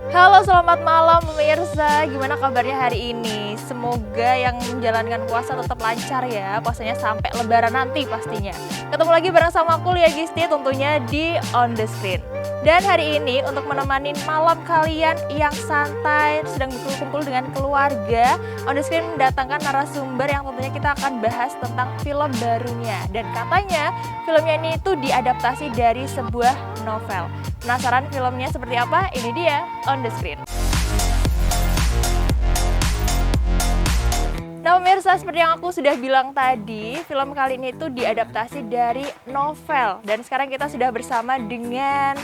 Halo, selamat malam pemirsa. Gimana kabarnya hari ini? Semoga yang menjalankan puasa tetap lancar ya. Puasanya sampai lebaran nanti pastinya. Ketemu lagi bareng sama aku Lia Gisti tentunya di On The Screen. Dan hari ini untuk menemani malam kalian yang santai sedang berkumpul dengan keluarga, On The Screen mendatangkan narasumber yang tentunya kita akan bahas tentang film barunya. Dan katanya filmnya ini itu diadaptasi dari sebuah novel. Penasaran filmnya seperti apa? Ini dia On The Screen. Nah pemirsa, seperti yang aku sudah bilang tadi, film kali ini itu diadaptasi dari novel. Dan sekarang kita sudah bersama dengan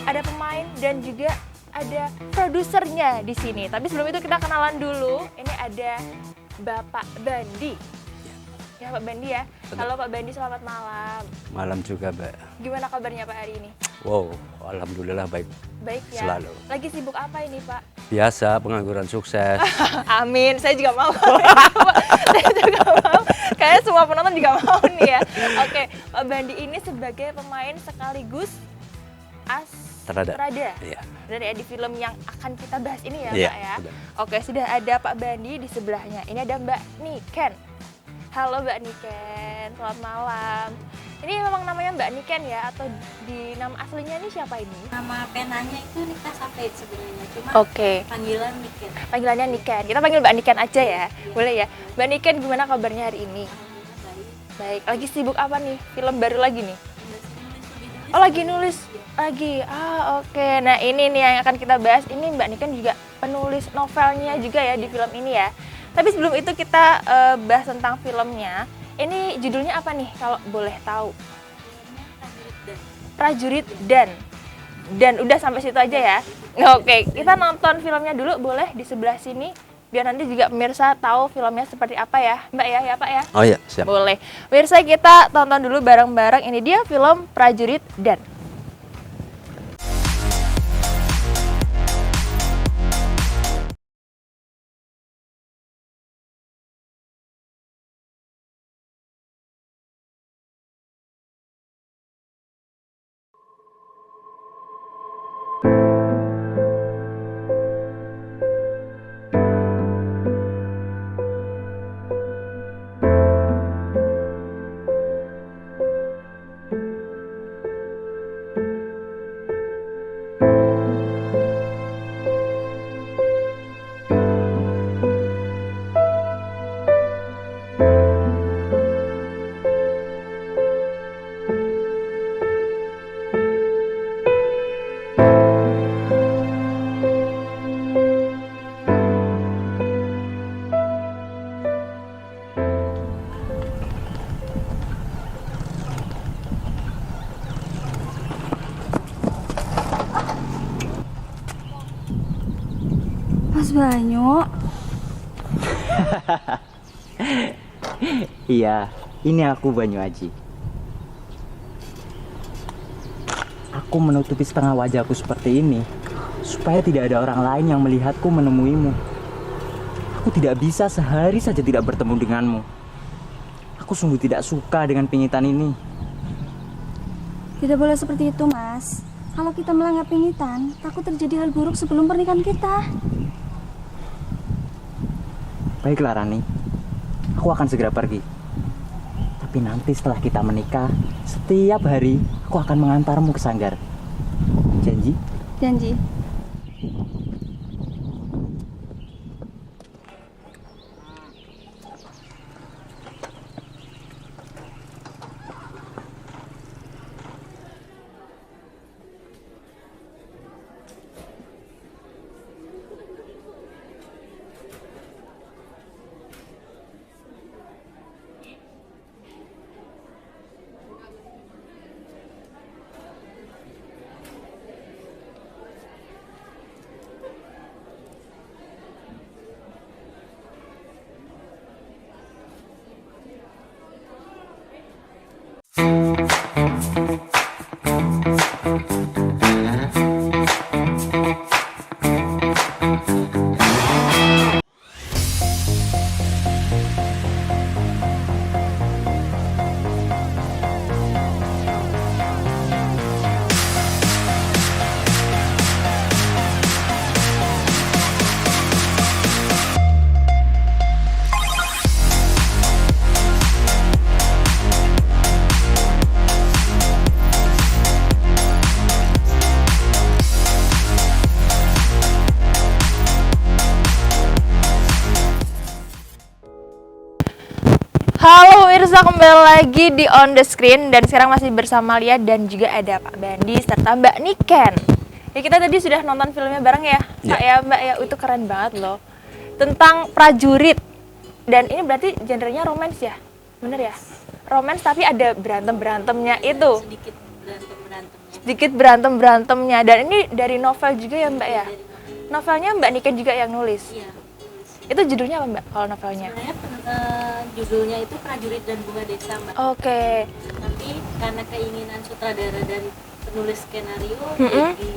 ada pemain dan juga ada produsernya di sini. Tapi sebelum itu kita kenalan dulu. Ini ada Bapak Bandi. Ya Pak Bandi ya. Halo Pak Bandi, selamat malam. Malam juga, Mbak. Gimana kabarnya Pak hari ini? Wow, alhamdulillah baik. Baik ya. Selalu. Lagi sibuk apa ini Pak? Biasa, pengangguran sukses. Amin, saya juga mau. Saya juga mau. Kayaknya semua penonton juga mau nih ya. Oke, Pak Bandi ini sebagai pemain sekaligus Terada. Iya. Dan ya di film yang akan kita bahas ini ya Iya, Pak ya. benar. Oke, sudah ada Pak Bandi di sebelahnya. Ini ada Mbak Niken. Halo Mbak Niken, selamat malam. Ini memang namanya Mbak Niken ya, atau di nama aslinya ini siapa ini? Nama penanya itu Nikah Safeid sebenarnya, cuma Oke. panggilan Niken. Panggilannya Niken. Kita panggil Mbak Niken aja ya. Boleh ya? Mbak Niken, gimana kabarnya hari ini? Baik. Lagi sibuk apa nih? Film baru lagi nih? Oh, lagi nulis lagi. Oke. Nah, ini nih yang akan kita bahas. Ini Mbak Niken juga penulis novelnya juga ya di film ini ya. Tapi sebelum itu kita bahas tentang filmnya. Ini judulnya apa nih kalau boleh tahu? Prajurit Dan. Dan udah sampai situ aja ya. Oke, kita nonton filmnya dulu boleh di sebelah sini biar nanti juga pemirsa tahu filmnya seperti apa ya. Mbak ya Pak ya? Oh iya, siap. Boleh. Pemirsa, kita tonton dulu bareng-bareng. Ini dia film Prajurit Dan. Mas Banyu, Iya, ini aku Banyu Aji. Aku menutupi setengah wajahku seperti ini supaya tidak ada orang lain yang melihatku menemuimu. Aku tidak bisa sehari saja tidak bertemu denganmu. Aku sungguh tidak suka dengan pingitan ini. tidak boleh seperti itu, Mas. Kalau kita melanggar pingitan, takut terjadi hal buruk sebelum pernikahan kita. Baiklah Rani, aku akan segera pergi. Tapi nanti setelah kita menikah, setiap hari aku akan mengantarmu ke sanggar. Janji? Janji. pemirsa, kembali lagi di On The Screen. Dan sekarang masih bersama Lia dan juga ada Pak Bandi serta Mbak Niken. Ya, kita tadi sudah nonton filmnya bareng ya, Pak ya Mbak ya. Itu keren banget loh, tentang prajurit. Dan ini berarti genrenya romance ya, bener ya? Romance tapi ada berantem-berantemnya itu. Sedikit berantem-berantemnya. Dan ini dari novel juga ya Mbak ya? Novelnya Mbak Niken juga yang nulis? Iya. Itu judulnya apa Mbak kalau novelnya? Sebenarnya judulnya itu Prajurit dan Bunga Desa, Mbak. Oke. Tapi karena keinginan sutradara dan penulis skenario,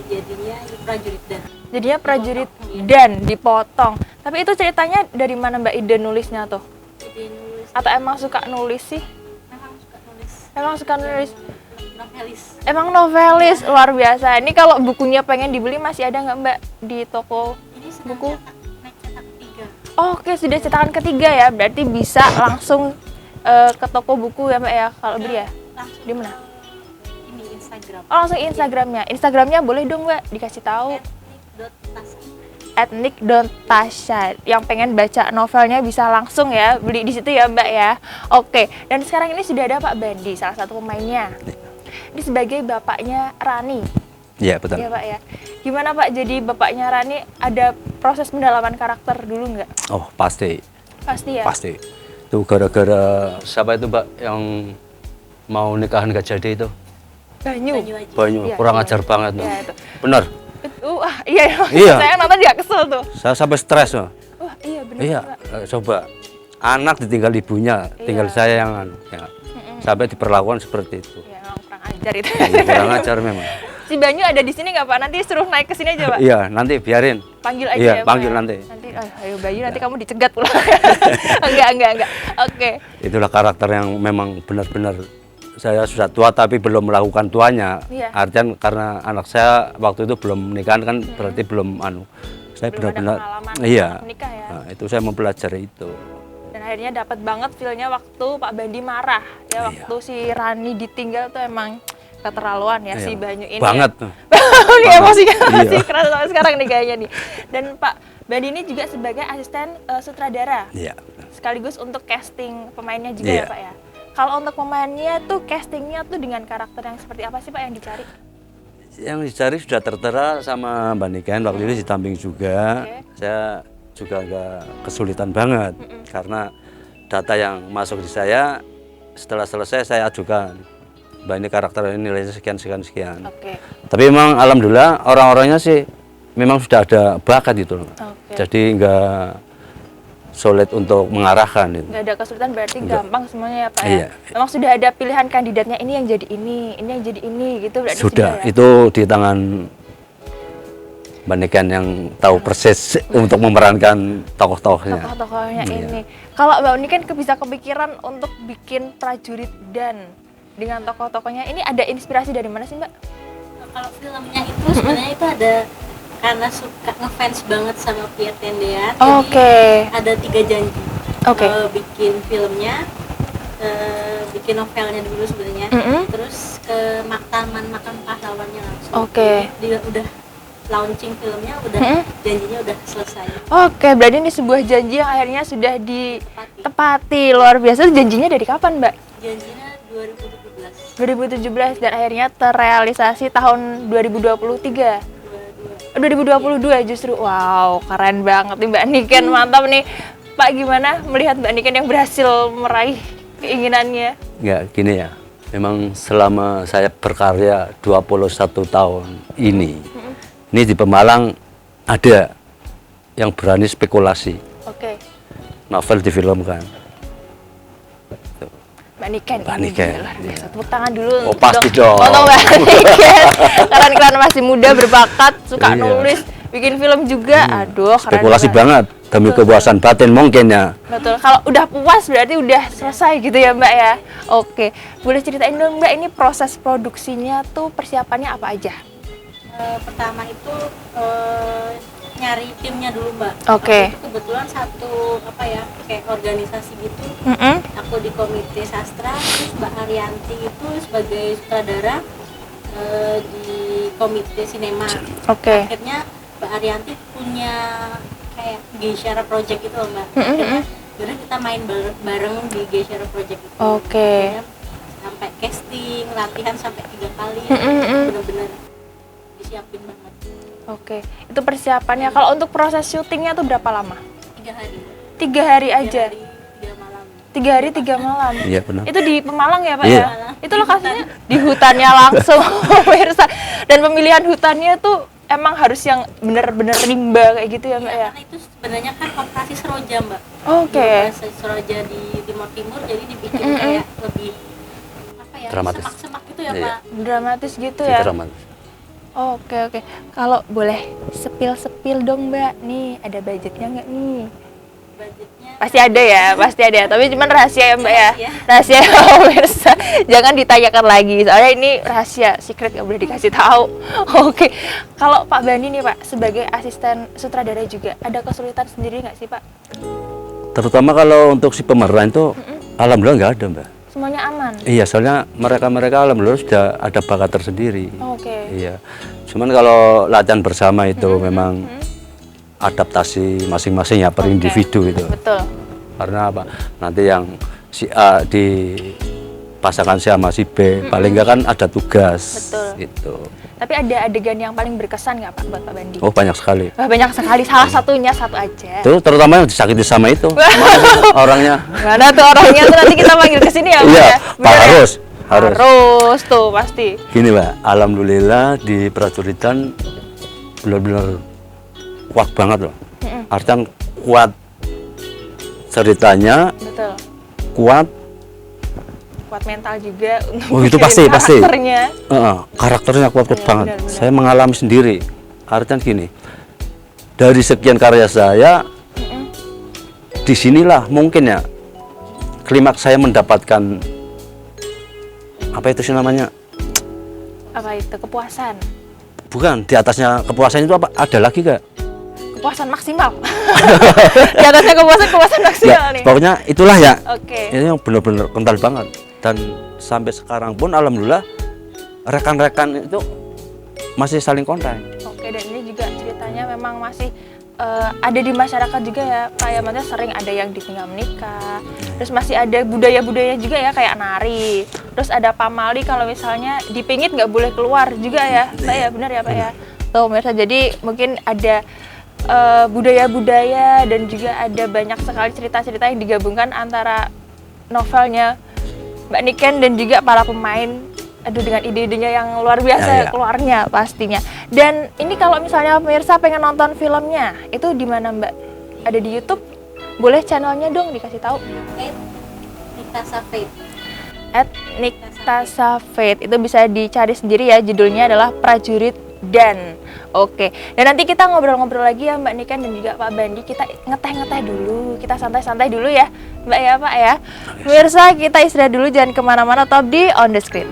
jadinya Prajurit dan. Jadinya Prajurit dan dipotong. Tapi itu ceritanya dari mana Mbak ide nulisnya tuh? Jadi nulis. Atau emang suka nulis sih? Memang suka nulis. Emang suka nulis. Novelis. Emang novelis luar biasa. Ini kalau bukunya pengen dibeli masih ada nggak Mbak di toko Ini sedang buku? naik cetak 3. Oke, sudah cetakan ketiga ya. Berarti bisa langsung ke toko buku ya Mbak ya kalau beli ya? Langsung Di mana? Ini Instagram. Oh, langsung Instagramnya. Instagramnya boleh dong Mbak dikasih tahu. @nick.tasha. Yang pengen baca novelnya bisa langsung ya beli di situ ya Mbak ya. Oke. Dan sekarang ini sudah ada Pak Bandi, salah satu pemainnya. Ini sebagai bapaknya Rani. Iya, betul. Iya Pak ya. Gimana Pak jadi bapaknya Rani? Ada proses pendalaman karakter dulu nggak? Oh, pasti. Pasti ya. Pasti. Itu gara-gara siapa itu, Mbak, yang mau nikahan gak jadi itu? Banyu. Banyu, Iya, kurang iya. ajar banget. Iya, Mbak. itu. Bener. Wah, iya. Iya. Saya nonton juga kesel tuh. Saya sampai stres, Mbak. Wah, iya benar Iya, Pak. coba. Anak ditinggal ibunya, tinggal Iya. saya yang anu, ya. Sampai diperlakukan seperti itu. Ya, memang kurang ajar itu. Iya, kurang ajar memang. Si Banyu ada di sini nggak Pak? Nanti suruh naik ke sini aja Pak. Iya, nanti biarin. Panggil aja Iya, ya Pak. panggil ya? nanti. Nanti ayo Bayu, nanti kamu dicegat pula. enggak. Oke. Itulah karakter yang memang benar-benar saya sudah tua tapi belum melakukan tuanya. Iya. Artian karena anak saya waktu itu belum nikahan kan berarti belum anu. Saya Belum ada benar-benar pengalaman iya. menikah ya. Nah, itu saya mempelajari itu. Dan akhirnya dapat banget feel-nya waktu Pak Bandi marah. Ya, Iya. waktu si Rani ditinggal tuh emang keterlaluan ya si Iya. Banyu ini. Banget tuh. Ini emosinya Iya. masih keras sampai sekarang nih kayaknya nih. Dan Pak Bandi ini juga sebagai asisten sutradara. Iya. Sekaligus untuk casting pemainnya juga Iya. ya Pak ya. Kalau untuk pemainnya tuh castingnya tuh dengan karakter yang seperti apa sih Pak yang dicari? Yang dicari sudah tertera sama Mbak Niken waktu itu di Tamping juga. Oke. Saya juga agak kesulitan banget karena data yang masuk di saya setelah selesai saya ajukan. Mbak, ini karakter ini nilainya sekian. Oke. Tapi memang alhamdulillah orang-orangnya sih memang sudah ada bakat gitu loh. Oke. Jadi enggak sulit untuk mengarahkan itu. Nggak ada kesulitan berarti Enggak. gampang semuanya ya Pak Iya. ya? Memang sudah ada pilihan kandidatnya ini yang jadi ini yang jadi ini gitu berarti Sudah, ya? itu di tangan Mbak Niken yang tahu persis untuk memerankan tokoh-tokohnya. Tokoh-tokohnya Iya. ini. Kalau Mbak Uni kan bisa kepikiran untuk bikin prajurit dan dengan tokoh-tokohnya ini ada inspirasi dari mana sih Mbak? Kalau filmnya itu sebenarnya itu ada karena suka ngefans banget sama Pierre Tendean. Oke. Jadi ada 3 janji. Oke. Bikin filmnya, bikin novelnya dulu sebenarnya. Terus ke Taman Makam Pahlawannya langsung. Oke. Dia udah launching filmnya, udah janjinya udah selesai. Oke, berarti ini sebuah janji yang akhirnya sudah ditepati. Luar biasa. Janjinya dari kapan Mbak? Janjinya 2017. 2017 dan akhirnya terrealisasi tahun 2023. 2022 justru. Wow, keren banget nih Mbak Niken, mantap nih. Pak, gimana melihat Mbak Niken yang berhasil meraih keinginannya? Ya, gini ya. Memang selama saya berkarya 21 tahun ini di Pemalang ada yang berani spekulasi. Oke. Novel difilmkan. Mbak Niken, Mbak ini Niken, dia luar biasa. iya. Tepuk tangan dulu. Oh, pasti dong. Untuk Mbak Niken. Keren masih muda, berbakat, suka Iya. nulis, bikin film juga. Aduh, keren Spekulasi banget demi kepuasan batin mungkin ya. Betul. Kalau udah puas berarti udah selesai gitu ya Mbak ya. Oke. Boleh ceritain dong Mbak, ini proses produksinya tuh persiapannya apa aja? Pertama itu nyari timnya dulu Mbak. Oke. Waktu itu kebetulan satu kayak organisasi gitu. Aku di komite sastra, terus Mbak Arianti itu sebagai sutradara di komite sinema. Oke. Akhirnya Mbak Arianti punya kayak Geyshara project itu loh Mbak. Akhirnya Kemudian kita main bareng di Geisha Project itu. Oke. Kemudian sampai casting, latihan sampai 3 kali, benar-benar disiapin banget. Oke, itu persiapannya. Kalau untuk proses syutingnya tuh berapa lama? 3 hari. 3 hari aja. 3 hari 3 malam. 3 hari 3 malam. Iya benar. Itu di Pemalang ya Pak Iya. ya? Itu lokasinya di hutannya langsung, pemirsa. Dan pemilihan hutannya tuh emang harus yang bener-bener rimba kayak gitu ya Mbak ya? Karena itu sebenarnya kan operasi Seroja, Mbak. Oke. Operasi Seroja di Timur Timur, jadi dibikin kayak lebih apa ya? Dramatis. Semak-semak gitu ya, Iya. Pak. Dramatis gitu ya? Dramatis. Oke. Kalau boleh sepil dong Mbak, nih ada budgetnya nggak nih? Budgetnya Pasti ada ya, pasti ada. Tapi cuman rahasia ya Mbak ya? Rahasia. Rahasia pemirsa. Jangan ditanyakan lagi, soalnya ini rahasia, secret nggak boleh dikasih tahu. Oke, kalau Pak Bandi nih Pak, sebagai asisten sutradara juga, ada kesulitan sendiri nggak sih Pak? Terutama kalau untuk si pemeran itu, alhamdulillah nggak ada Mbak. Semuanya aman? Iya, soalnya mereka alhamdulillah sudah ada bakat tersendiri. Oke. Iya. Cuman kalau latihan bersama itu memang adaptasi masing-masing ya per Oke. individu itu. Betul. Karena apa? Nanti yang si A dipasangkan sama si B, paling nggak kan ada tugas. Betul. Gitu. Tapi ada adegan yang paling berkesan nggak Pak buat Pak Bandi? Oh banyak sekali. Wah, banyak sekali, salah satunya satu aja. Itu terutama yang disakiti sama itu orangnya. Mana tuh orangnya tuh nanti kita panggil ke sini ya Pak Iya, ya? Pak Bener ya? Harus. Harus tuh pasti. Gini Mbak, alhamdulillah di prajuritan benar-benar kuat banget loh. Artinya kuat ceritanya, Betul. kuat. Kuat mental juga untuk Oh itu mikirin pasti. karakternya. Karakternya kuat-kuat Iya, banget. benar-benar. Saya mengalami sendiri. Artinya gini, dari sekian karya saya, disinilah mungkin ya klimaks saya mendapatkan apa itu sih namanya? Apa itu kepuasan? Bukan, di atasnya kepuasan itu apa? Ada lagi gak? Kepuasan maksimal. Di atasnya kepuasan maksimal Ya, nih. pokoknya itulah ya. Oke. Ini yang benar-benar kental banget. Dan sampai sekarang pun alhamdulillah rekan-rekan itu masih saling kontak. Oke, dan ini juga ceritanya memang masih ada di masyarakat juga ya Pak ya, maksudnya sering ada yang ditinggal menikah, terus masih ada budaya-budaya juga ya kayak nari, terus ada pamali kalau misalnya dipingit nggak boleh keluar juga ya Pak ya, benar ya Pak ya. Tuh pemirsa, jadi mungkin ada budaya-budaya dan juga ada banyak sekali cerita-cerita yang digabungkan antara novelnya Mbak Niken dan juga para pemain. Aduh, dengan ide-idenya yang luar biasa Ya, ya. keluarnya pastinya. Dan ini kalau misalnya pemirsa pengen nonton filmnya, itu di mana Mbak? Ada di YouTube? Boleh channelnya dong dikasih tahu. Niktasa Fate. @Niktasa Fate. Itu bisa dicari sendiri ya, judulnya adalah Prajurit Dan. Oke. Dan nanti kita ngobrol-ngobrol lagi ya Mbak Niken dan juga Pak Bandi. Kita ngeteh-ngeteh dulu, kita santai-santai dulu ya Mbak ya Pak ya. Pemirsa, kita istirahat dulu, jangan kemana-mana, top di On The Screen.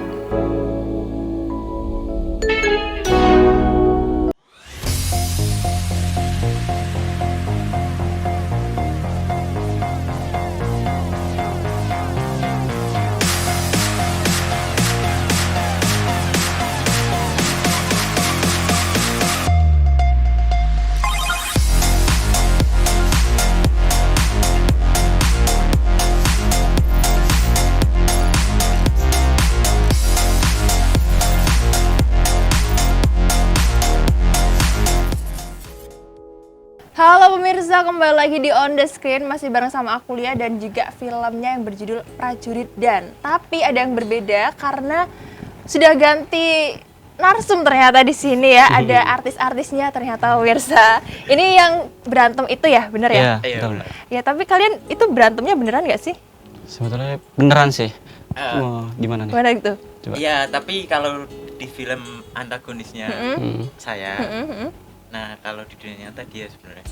Halo pemirsa, kembali lagi di On The Screen, masih bareng sama aku Lia dan juga filmnya yang berjudul Prajurit Dan. Tapi ada yang berbeda karena sudah ganti narsum ternyata di sini ya, ada artis-artisnya ternyata pemirsa. Ini yang berantem itu ya, bener ya? Iya, betul. Mbak. Ya, tapi kalian itu berantemnya beneran nggak sih? Sebetulnya beneran sih. Gimana nih? Gimana gitu? Coba. Iya, tapi kalau di film antagonisnya saya, nah kalau di dunia nyata dia sebenarnya.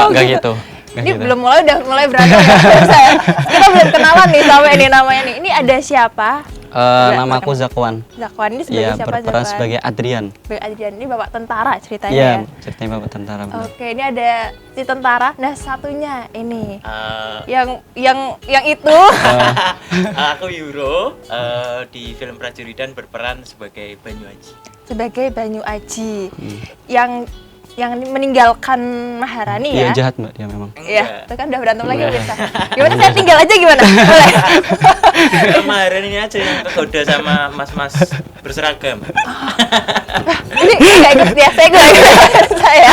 Enggak gitu. Enggak Ini gitu. belum mulai udah mulai berantem ya, pemirsa ya. Kita belum kenalan nih sama ini namanya nih. Ini ada siapa? Nama aku Zakwan. Zakwan ini sebagai Iya, siapa berperan Zakwan? sebagai Adrian. Bapak Adrian, ini bapak tentara ceritanya Iya, ya. ceritanya bapak tentara. benar. Oke, ini ada si tentara. Nah, satunya ini Eh, yang itu. aku Yuro di film Prajuritan berperan sebagai Banyu Aji. Sebagai Banyu Aji. Yang yang meninggalkan Maharani Iya, ya. jahat Mbak dia memang. Iya, itu kan udah berantem lagi Enggak. bisa. Gimana saya tinggal aja gimana? Boleh. Kemarin ini aja yang kegoda sama mas-mas berseragam. Ini nggak ikut ya, saya nggak ikut saya.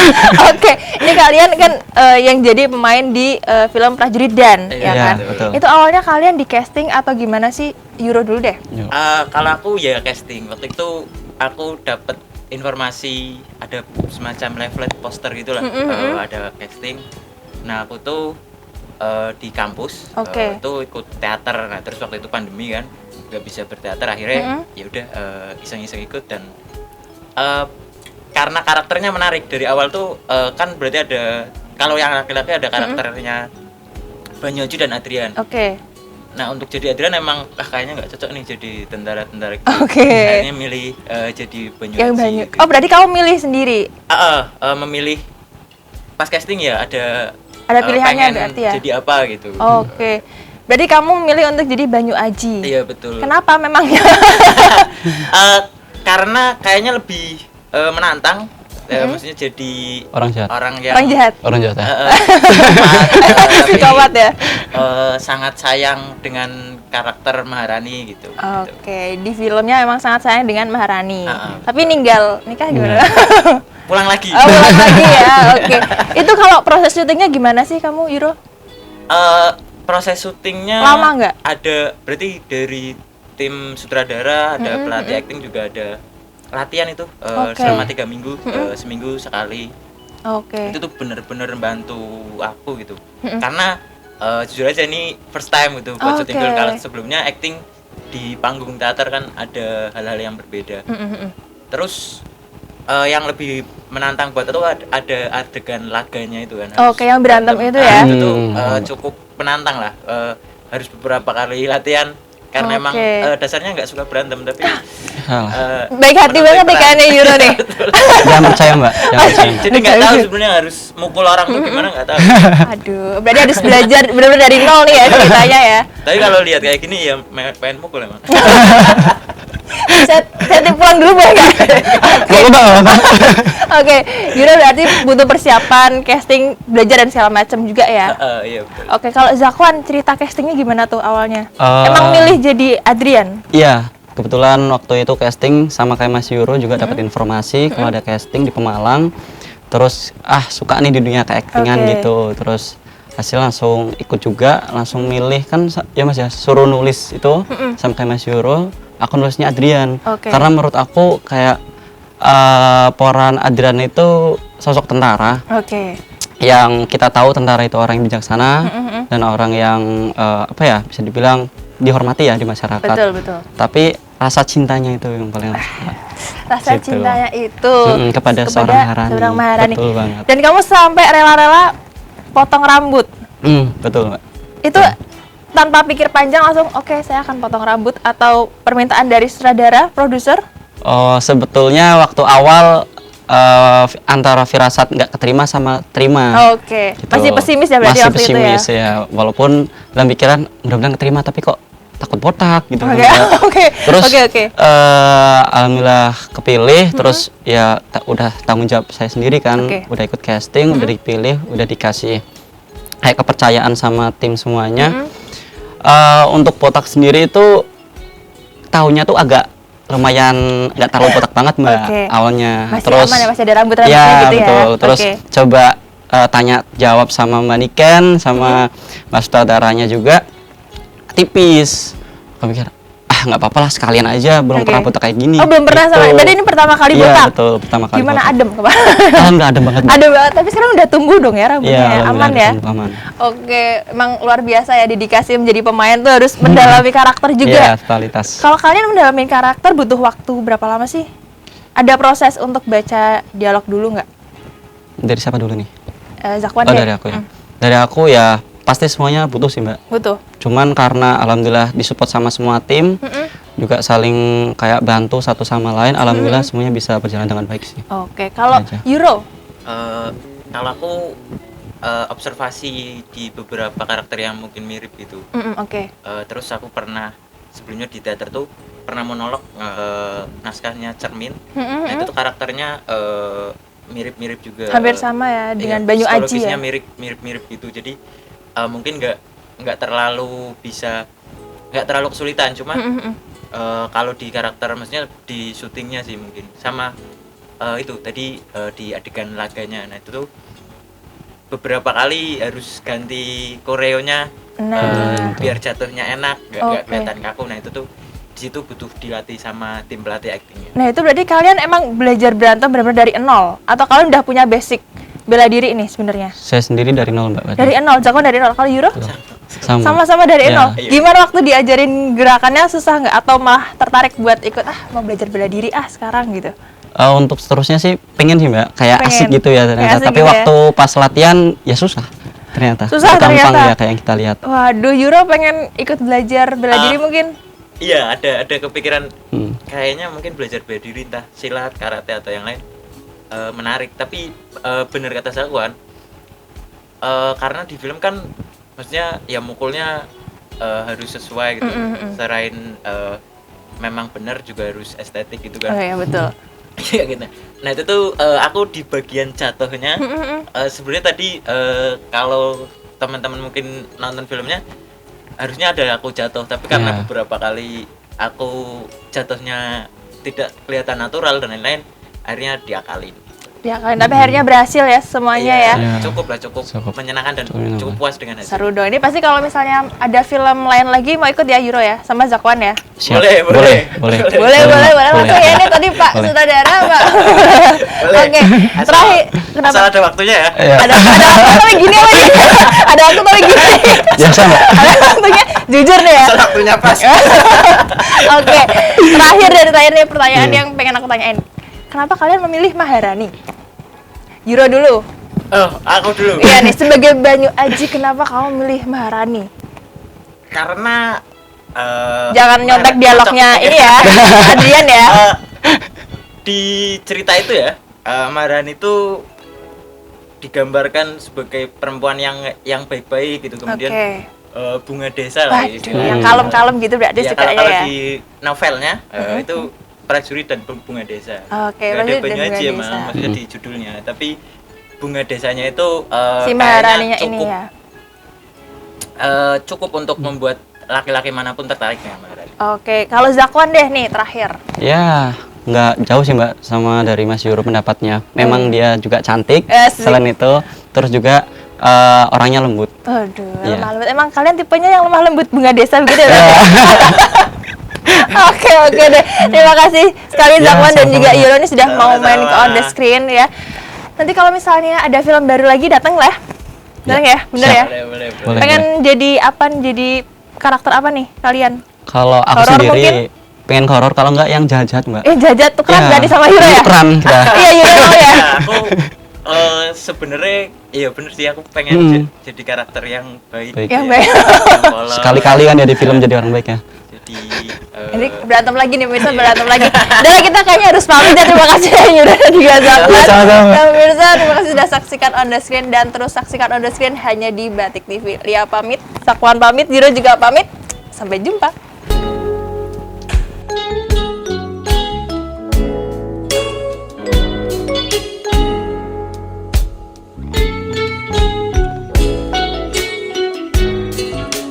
Oke, ini kalian kan yang jadi pemain di film Prajurit Dan, ya Iya, kan? betul. Itu awalnya kalian di casting atau gimana sih? Euro dulu deh. Yuk. Kalau aku ya casting. Waktu itu aku dapat informasi ada semacam leaflet poster gitulah. Ada casting. Nah aku tuh di kampus Oke. itu ikut teater. Nah terus waktu itu pandemi kan nggak bisa berteater, akhirnya ya udah iseng-iseng ikut. Dan karena karakternya menarik dari awal tuh, kan berarti ada, kalau yang laki-laki ada karakternya Banyoju dan Adrian. Oke. Nah untuk jadi Adrian emang kayaknya nggak cocok nih jadi tentara-tentara gitu. Oke. Akhirnya milih jadi Banyu Yang Aji banyak. gitu. Oh, berarti kamu milih sendiri. Memilih pas casting ya ada Pilihannya pengen berarti ya. jadi apa gitu. Oke. Berarti kamu milih untuk jadi Banyu Aji. Iya betul. Kenapa memangnya? Karena kayaknya lebih menantang. Maksudnya jadi Orang jahat. orang yang Orang jahat. Orang jahat ya. Psikopat ya. Sangat sayang dengan karakter Maharani gitu. Oke, di filmnya emang sangat sayang dengan Maharani. Betul. Tapi ninggal nikah gimana? Pulang lagi. Oh, pulang lagi ya. Oke. Itu kalau proses syutingnya gimana sih kamu, Euro? Proses syutingnya Lama nggak? Ada, berarti dari tim sutradara, ada pelatih acting, juga ada latihan itu Oke. selama 3 minggu, seminggu sekali. Oke. Itu tuh bener-bener bantu aku gitu. Karena jujur aja ini first time gitu buat syuting film. Oke. Kalau sebelumnya acting di panggung teater kan ada hal-hal yang berbeda. Terus yang lebih menantang buat itu ada adegan laganya itu kan. Oke, yang berantem itu ya. Itu tuh cukup menantang lah. Harus beberapa kali latihan karena emang Oke. dasarnya nggak suka berantem, tapi Baik hati menurut banget nih saya kayaknya Euro nih. Jangan percaya Mbak, jangan percaya. jadi nggak tahu sebenarnya harus mukul orang tuh gimana, nggak tahu. Aduh, berarti harus belajar benar-benar dari nol nih ya ceritanya ya. Tapi kalau lihat kayak gini ya pengen mukul emang. Saya pulang dulu boleh nggak? Oke, Euro berarti butuh persiapan, casting, belajar dan segala macam juga ya. Iya betul. Oke, kalau Zakwan cerita castingnya gimana tuh awalnya? Eh, Emang milih jadi Adrian? Iya, kebetulan waktu itu casting sama kayak Mas Euro juga dapat informasi kalau ada casting di Pemalang. Terus suka nih di dunia keaktingan Oke. gitu. Terus hasil langsung ikut juga, langsung milih kan ya Mas ya, suruh nulis itu sama kayak Mas Euro. Aku nulisnya Adrian. Oke. Karena menurut aku kayak peran Adrian itu sosok tentara Oke. yang kita tahu tentara itu orang yang bijaksana dan orang yang apa ya, bisa dibilang dihormati ya di masyarakat. Betul, betul. Tapi rasa cintanya itu yang paling aku suka. Rasa Gitu. cintanya itu Kepada seorang Maharani. Betul banget. Dan kamu sampai rela-rela potong rambut. Betul Mbak. Itu tanpa pikir panjang langsung oke, saya akan potong rambut, atau permintaan dari sutradara, produser? Oh, sebetulnya waktu awal antara firasat nggak keterima sama terima. Oke. Gitu. Masih pesimis ya berarti Masih waktu pesimis itu ya? ya. Walaupun dalam pikiran mudah-mudahan keterima, tapi kok takut botak gitu. Oke, kan, Mbak. oke. Terus Oke. alhamdulillah kepilih, terus ya udah tanggung jawab saya sendiri kan. Oke. Udah ikut casting, udah dipilih, udah dikasih kayak kepercayaan sama tim semuanya. Untuk botak sendiri itu tahunnya tuh agak lumayan nggak terlalu botak banget Mbak. Oke. Awalnya. Masih Terus aman ya, masih ada rambut-rambutnya ya, gitu ya? betul. Terus Oke. coba tanya jawab sama Mbak Niken, sama Mas sutradaranya juga tipis. Aku mikir nggak apa-apa lah, sekalian aja, belum Oke. pernah botak kayak gini. Oh, belum pernah sama. Gitu. Berarti ini pertama kali Iya, botak? betul, pertama kali Gimana, botak. adem kemarin? Alhamdulillah adem banget. Mbak. Adem banget, tapi sekarang udah tumbuh dong ya rambutnya, Iya, aman alhamdulillah ya? ada aman. Oke, emang luar biasa ya, dedikasi menjadi pemain tuh harus mendalami karakter juga. Iya, totalitas. Kalau kalian mendalami karakter butuh waktu berapa lama sih? Ada proses untuk baca dialog dulu nggak? Dari siapa dulu nih? Zakwan Oh, deh. dari aku ya. Dari aku ya pasti semuanya butuh sih Mbak. Butuh. Cuman karena alhamdulillah disupport sama semua tim, juga saling kayak bantu satu sama lain, alhamdulillah semuanya bisa berjalan dengan baik sih. Oke, kalau Aja. Euro? Kalau aku observasi di beberapa karakter yang mungkin mirip gitu. Oke. Terus aku pernah sebelumnya di teater tuh pernah monolog naskahnya Cermin. Nah itu tuh karakternya mirip-mirip juga. Hampir sama ya dengan Iya, Banyu Aji psikologisnya ya. mirip-mirip gitu. Jadi mungkin nggak terlalu kesulitan, cuma kalau di karakter maksudnya di syutingnya sih mungkin sama itu tadi di adegan laganya. Nah, itu tuh beberapa kali harus ganti koreonya biar jatuhnya enak, nggak Oke. kelihatan kaku. Nah, itu tuh di situ butuh dilatih sama tim pelatih aktingnya. Nah itu berarti kalian emang belajar berantem benar-benar dari nol atau kalian udah punya basic bela diri ini sebenarnya? Saya sendiri dari nol, Mbak. Dari nol, Zakwan dari nol. Kalau Euro? Sama-sama dari Ya. nol. Gimana waktu diajarin gerakannya susah nggak atau malah tertarik buat ikut mau belajar bela diri sekarang gitu? Untuk seterusnya sih pengen sih, Mbak, kayak Pengen. asik gitu ya Kayak ternyata. asik Tapi gitu ya. waktu pas latihan ya susah ternyata. Susah Nggak gampang ternyata. ya kayak yang kita lihat. Waduh, Euro pengen ikut belajar bela diri mungkin? Iya, ada kepikiran Hmm. kayaknya mungkin belajar bela diri, entah silat, karate atau yang lain. Menarik, tapi benar kata Zakwan, karena di film kan maksudnya ya mukulnya harus sesuai gitu. Selain memang benar juga harus estetik gitu Oh kan. iya betul. Iya gitu. Nah, itu tuh aku di bagian jatuhnya sebenarnya tadi kalau teman-teman mungkin nonton filmnya harusnya ada aku jatuh, tapi karena Ya. beberapa kali aku jatuhnya tidak kelihatan natural dan lain-lain, akhirnya diakalin. Ya kalian tapi akhirnya berhasil ya semuanya ya. Iya. Cukup menyenangkan dan Cukup menyenangkan. cukup puas dengan hasil. Seru dong. Ini pasti kalau misalnya ada film lain lagi mau ikut ya Euro ya sama Zakwan ya. Siap. Boleh. boleh. Boleh langsung ya ini tadi Pak Boleh. sutradara Pak. Boleh. Oke. Terakhir kenapa? Asal ada waktunya ya. Iya. Ada waktu tapi gini apa gini? Ada waktu tapi gini. Biasa, Mbak. Ada waktunya jujur deh ya. Asal waktunya pas. Oke. Terakhir nih pertanyaan yang pengen aku tanyain. Kenapa kalian memilih Maharani? Euro dulu. Oh, aku dulu. Iya nih sebagai Banyu Aji kenapa kamu milih Maharani? Karena Jangan nyontek dialognya cocok. ini ya. Adrian ya. Di cerita itu ya, Maharani itu digambarkan sebagai perempuan yang baik-baik gitu, kemudian Oke. bunga desa lah Waduh, istilahnya. yang kalem-kalem gitu berarti Ya, sukanya kalau ya. di novelnya itu prajurit dan bunga desa. Oke, Nggak ada prajurit dan Banyu bunga Aji emang desa. maksudnya di judulnya, tapi bunga desanya itu Si kayaknya Maharaninya ini cukup ya. cukup untuk membuat laki-laki manapun tertarik dengan Maharani. Oke, kalau Zakwan deh nih terakhir. Ya, nggak jauh sih, Mbak, sama dari Mas Yuro pendapatnya. Memang dia juga cantik. Asik. Selain itu, terus juga orangnya lembut. Aduh, Iya. lemah lembut. Emang kalian tipenya yang lemah lembut bunga desa begitu ya? Oke deh. Terima kasih sekali Ya, Zakwan dan juga sama-sama. Euro ini sudah mau main ke Sama-sama. on the screen ya. Nanti kalau misalnya ada film baru lagi datang lah. Datang ya, bener Siap. ya? Boleh. Boleh. Pengen jadi apa? Jadi karakter apa nih kalian? Kalau aku Horor sendiri mungkin? pengen horor, kalau nggak yang jahat-jahat, Mbak. Jajat tuh kan Ya, berarti sama Euro ya? tukeran kita. Iya Euro mau ya. Nah, aku sebenarnya iya bener sih, aku pengen jadi karakter yang baik. Baik. Yang ya. baik. Yang polos. Sekali-kali kan ya di film jadi orang baik ya. Jadi Ini berantem lagi nih, pemirsa berantem lagi. Dan kita kayaknya harus pamit ya. Terima kasih Euro dan juga Zakwan. Sama-sama. Dan pemirsa terima kasih sudah saksikan on the screen dan terus saksikan on the screen hanya di Batik TV. Lia pamit, Zakwan pamit, Euro juga pamit. Sampai jumpa.